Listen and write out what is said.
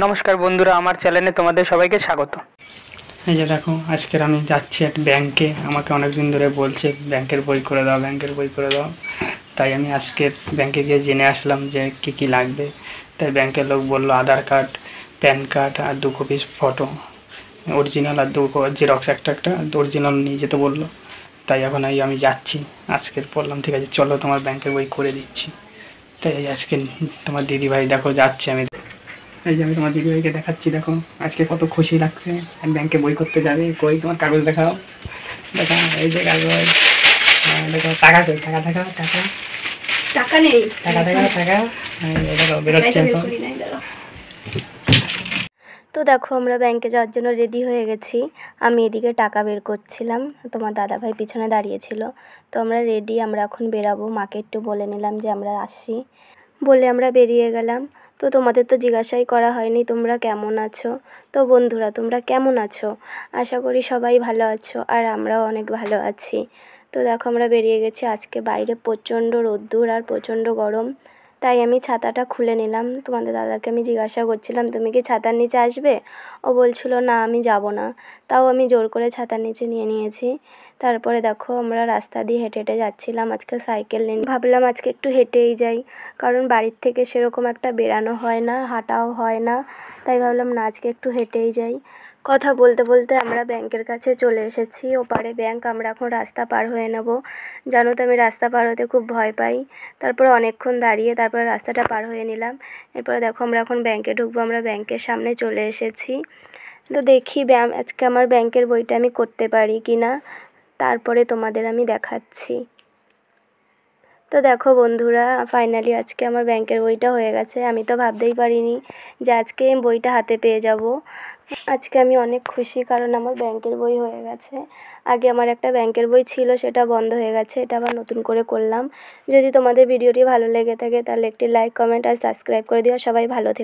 নমস্কার বন্ধুরা, আমার চ্যানেলে তোমাদের সবাইকে স্বাগত। এই যে দেখো, আজকের আমি যাচ্ছি একটা ব্যাংকে। আমাকে অনেকদিন ধরে বলছে ব্যাংকের বই করে দাও, ব্যাংকের বই করে দাও। তাই আমি আজকে ব্যাংকে গিয়ে জেনে আসলাম যে কী কী লাগবে। তাই ব্যাংকের লোক বললো আধার কার্ড, প্যান কার্ড আর 2 কপি ফটো, অরিজিনাল আর 2 জেরক্স একটা একটা অরিজিনাল নিয়ে যেতে বললো। তাই এখন আমি যাচ্ছি। আজকে বললাম ঠিক আছে চলো, তোমার ব্যাংকের বই করে দিচ্ছি। তাই আজকে তোমার দিদিভাই দেখো যাচ্ছে। এই যে আমি তোমার দিদিভাইকে দেখাচ্ছি, দেখো আজকে কত খুশি লাগছে, ব্যাংকে বই করতে যাবে। কই তোমার কাগজ দেখাও, দেখা এই যে কাগজ। দেখো টাকা কই, টাকা দেখাও, টাকা। টাকা নেই, টাকা দেখাও, টাকা। এই দেখো বেরোচ্ছে এখন। তো দেখো আমরা ব্যাংকে যাওয়ার জন্য রেডি হয়ে গেছি। আমি এদিকে টাকা বের করছিলাম, তোমার দাদাভাই পিছনে দাঁড়িয়েছিল। তো আমরা রেডি, আমরা এখন বেরাবো। মাকে একটু বলে নিলাম যে আমরা আসছি, বলে আমরা বেরিয়ে গেলাম। তো তোমাদের তো জিজ্ঞাসাই করা হয়নি তোমরা কেমন আছো। তো বন্ধুরা তোমরা কেমন আছো? আশা করি সবাই ভালো আছো, আর আমরাও অনেক ভালো আছি। তো দেখো আমরা বেরিয়ে গেছি। আজকে বাইরে প্রচণ্ড রোদ্দুর আর প্রচণ্ড গরম, তাই আমি ছাতাটা খুলে নিলাম। তোমাদের দাদাকে আমি জিজ্ঞাসা করছিলাম তুমি কি ছাতার নিচে আসবে? ও বলছিল না আমি যাব না। তাও আমি জোর করে ছাতার নিচে নিয়ে নিয়েছি। তারপরে দেখো আমরা রাস্তা দিয়ে হেঁটে হেঁটে যাচ্ছিলাম। আজকে সাইকেল নিয়ে ভাবলাম আজকে একটু হেঁটেই যাই, কারণ বাড়ির থেকে সেরকম একটা বেরানো হয় না, হাঁটাও হয় না। তাই ভাবলাম না আজকে একটু হেঁটেই যাই। কথা বলতে বলতে আমরা ব্যাংকের কাছে চলে এসেছি। ওপারে ব্যাংক, আমরা এখন রাস্তা পার হয়ে নেব। জানো তো আমি রাস্তা পার হতে খুব ভয় পাই। তারপরে অনেকক্ষণ দাঁড়িয়ে তারপরে রাস্তাটা পার হয়ে নিলাম। এরপরে দেখো আমরা এখন ব্যাংকে ঢুকবো। আমরা ব্যাংকের সামনে চলে এসেছি। তো দেখি আজকে আমার ব্যাংকের বইটা আমি করতে পারি কি না, তারপরে তোমাদের আমি দেখাচ্ছি। তো দেখো বন্ধুরা, ফাইনালি আজকে আমার ব্যাংকের বইটা হয়ে গেছে। আমি তো ভাবতেই পারিনি যে আজকে বইটা হাতে পেয়ে যাব। আজকে আমি অনেক খুশি, কারণ আমার ব্যাংকের বই হয়ে গেছে। আগে আমার একটা ব্যাংকের বই ছিল, সেটা বন্ধ হয়ে গেছে, এটা আবার নতুন করে করলাম। যদি তোমাদের ভিডিওটি ভালো লেগে থাকে তাহলে একটি লাইক, কমেন্ট আর সাবস্ক্রাইব করে দিও। সবাই ভালো থেকো।